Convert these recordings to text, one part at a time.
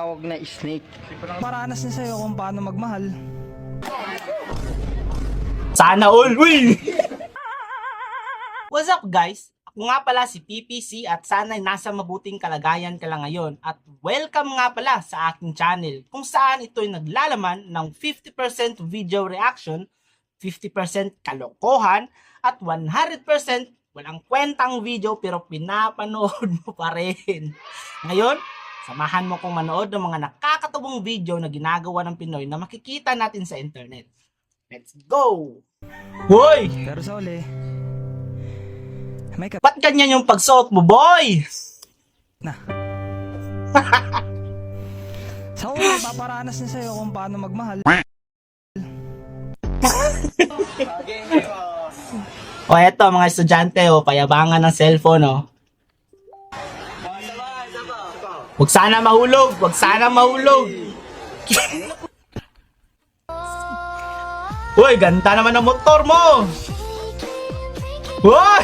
Tawag na snake. Maranas na sa'yo kung paano magmahal. Sana all, uy! What's up guys? Ako nga pala si PPC at sana'y nasa mabuting kalagayan ka lang ngayon. At welcome nga pala sa aking channel kung saan ito'y naglalaman ng 50% video reaction, 50% kalokohan, at 100% walang kwentang video pero pinapanood mo pa rin. Ngayon, samahan mo kong manood ng mga nakakatubong video na ginagawa ng Pinoy na makikita natin sa internet. Let's go! Hoy! Pero sa uli, may Ba't ganyan yung pagsuot mo, boy? na. Sa uli, paparanas na sa'yo kung paano magmahal. O eto mga estudyante, payabangan ng cellphone, Huwag sana mahulog, huwag sana mahulog. Uy, ganda naman ng motor mo. Uy!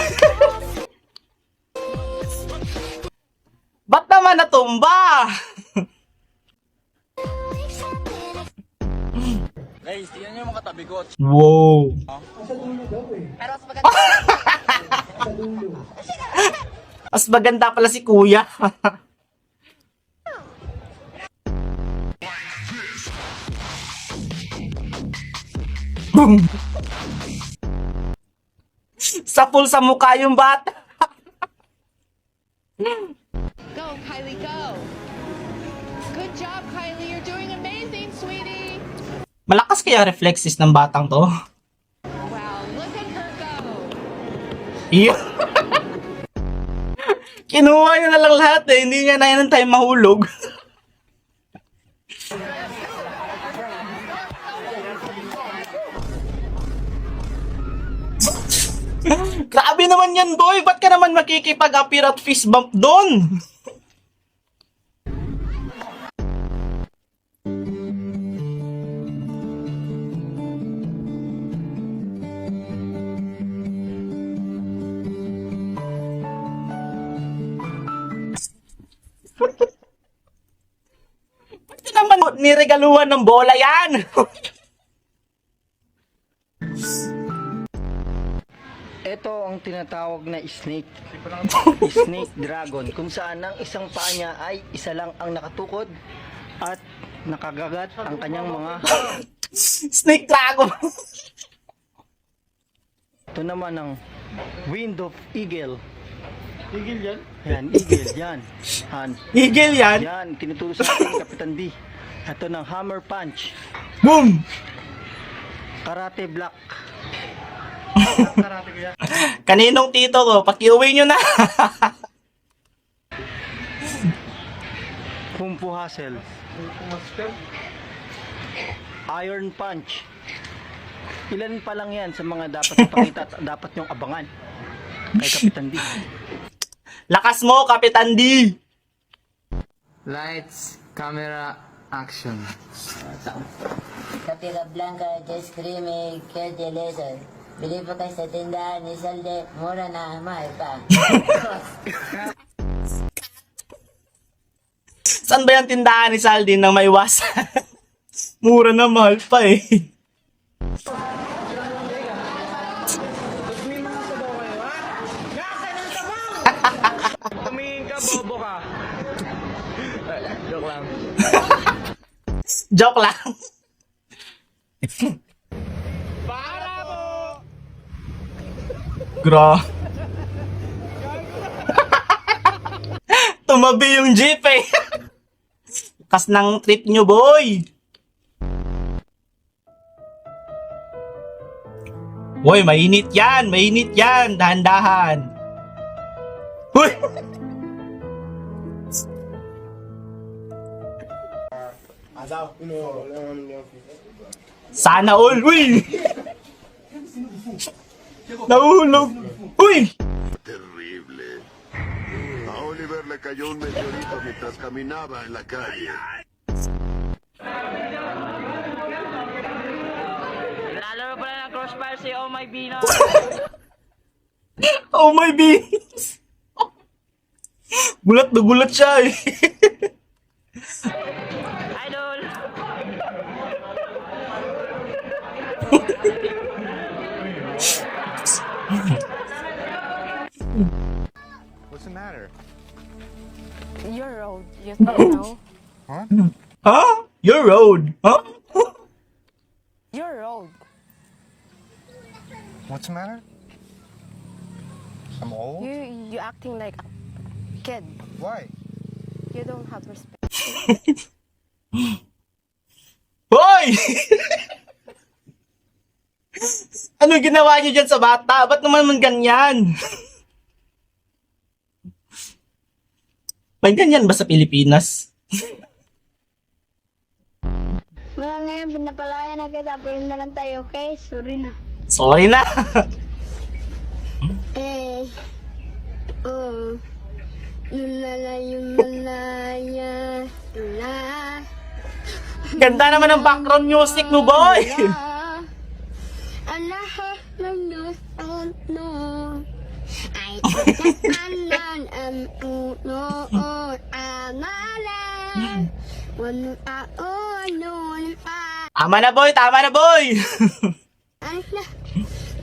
Ba't naman natumba? Guys, tingnan nyo yung mga tabi ko. Wow. Mas maganda pala si kuya. Boom! Sapul sa mukha yung bata. Go, Kylie, go. Good job, Kylie. You're doing amazing, sweetie. Malakas kaya reflexes ng batang to? Wow, look at her go. Iyo. Kinuha niya na lang lahat hindi niya na yan time mahulog. Grabe naman yan, boy! Ba't ka naman makikipag-appear at fist bump doon? Ba't ka naman niregaluhan ng bola yan? Ito ang tinatawag na snake. Snake dragon. Kung saan ang isang paa niya ay isa lang ang nakatukod at nakagagat ang kanyang mga... Snake Dragon. Ito naman ang wind of eagle. Tigil yan? Yan, eagle, yan. Han. Higil yan? Yan, tinuturo sa akin ni Kapitan D. Ito ng hammer punch. Boom! Karate block. Kaninong tito ko? Pakiuwi nyo na. Kung fu hustle. Iron punch. Ilan pa lang yan sa mga dapat ipakita at dapat nyong abangan kay Kapitan D. Lakas mo, Kapitan D. Lights, camera, action. Kapila Blanca, just creamy, kerde laser. Bili pa kayo sa tindahan ni Salde, mura na, mahal pa. Saan ba yung tindahan ni Saldin nang maiwasan? Mura na, mahal pa eh. Tumingin ka, bobo ka. Joke lang. Joke lang. Gra. Tumabi yung jeep eh. Kas ng trip nyo, boy. Boy, mainit yan. Mainit yan. Dahan-dahan. Uy! Sana all. Uy! Nahulog. Uy! Terrible. A Oliver le cayó un meteorito mientras caminaba en la calle. Lalaro pala ng crossfire si Oh My Bino. Oh my beans! Gulat na gulat siya eh. No, Huh? Your road. Huh? you're old. What's the matter? I'm old? You acting like a kid. Why? You don't have respect. Hoy! Anong ginawa niyo dyan sa bata? Ba't naman ganyan? May ganyan ba sa Pilipinas? Wala ngayon, pinapalaya na kita, pero na lang tayo, okay? Sorry na. Sorry na. Yung malaya, tula. Ganda naman ang background music mo, boy. Allah, manus, no. Ay, anan, amalan. Wanu, nun, Tama na, boy. Tama na, boy.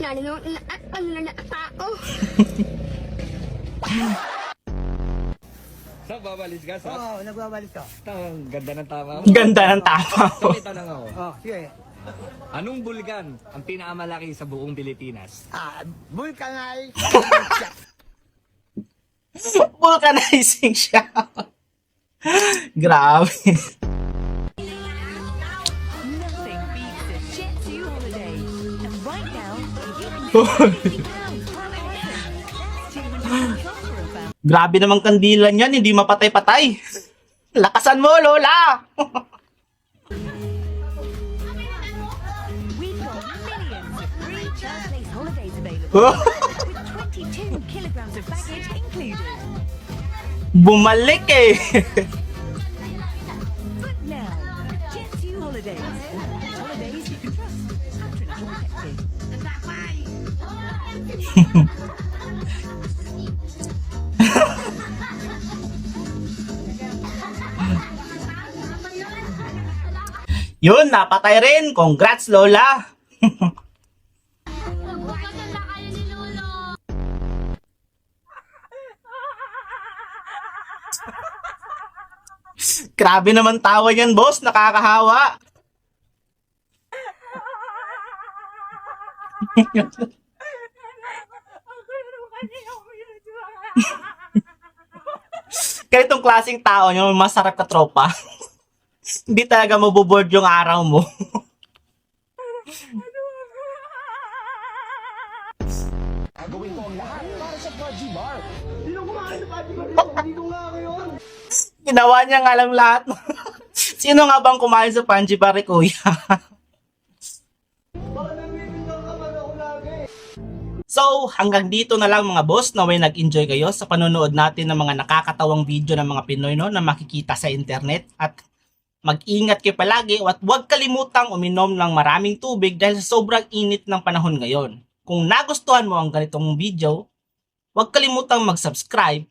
nanonood na ako. Sa babalis ka? Oo, nagbabalis ka. Ganda ng tama mo. Ganda ng tama mo. May tanong ako. Sige. Anong bulgan ang pinakamalaki sa buong Pilipinas? Vulcanized. Vulcanizing siya. Grabe. Nothing beats a Jet2 holiday. And right now, you can save £50 per person. Grabe namang kandilan yan, hindi mapatay-patay. Lakasan mo, Lola! We've got millions of free Jet2 holidays available. With 22 kilograms of baggage included. Bumalik eh. But now, Jet2 holidays. Holidays you can trust. Patronage protected. Yun, napatay rin. Congrats, Lola. Grabe naman tawa yan, boss. Nakakahawa. Ganitong klaseng tao nyo, masarap ka tropa. Hindi talaga maboboard yung araw mo. Gagawin ko ang lahat para sa Pudgy Bar. Hindi na kumain sa Pudgy Bar. Dito nga ngayon. Ginawa niya nga lang lahat. Sino nga bang kumain sa Panji Bar, kuya? So, hanggang dito na lang mga boss, naway nag-enjoy kayo sa panonood natin ng mga nakakatawang video ng mga Pinoy no, na makikita sa internet. At mag-ingat kayo palagi at huwag kalimutang uminom ng maraming tubig dahil sa sobrang init ng panahon ngayon. Kung nagustuhan mo ang ganitong video, huwag kalimutang mag-subscribe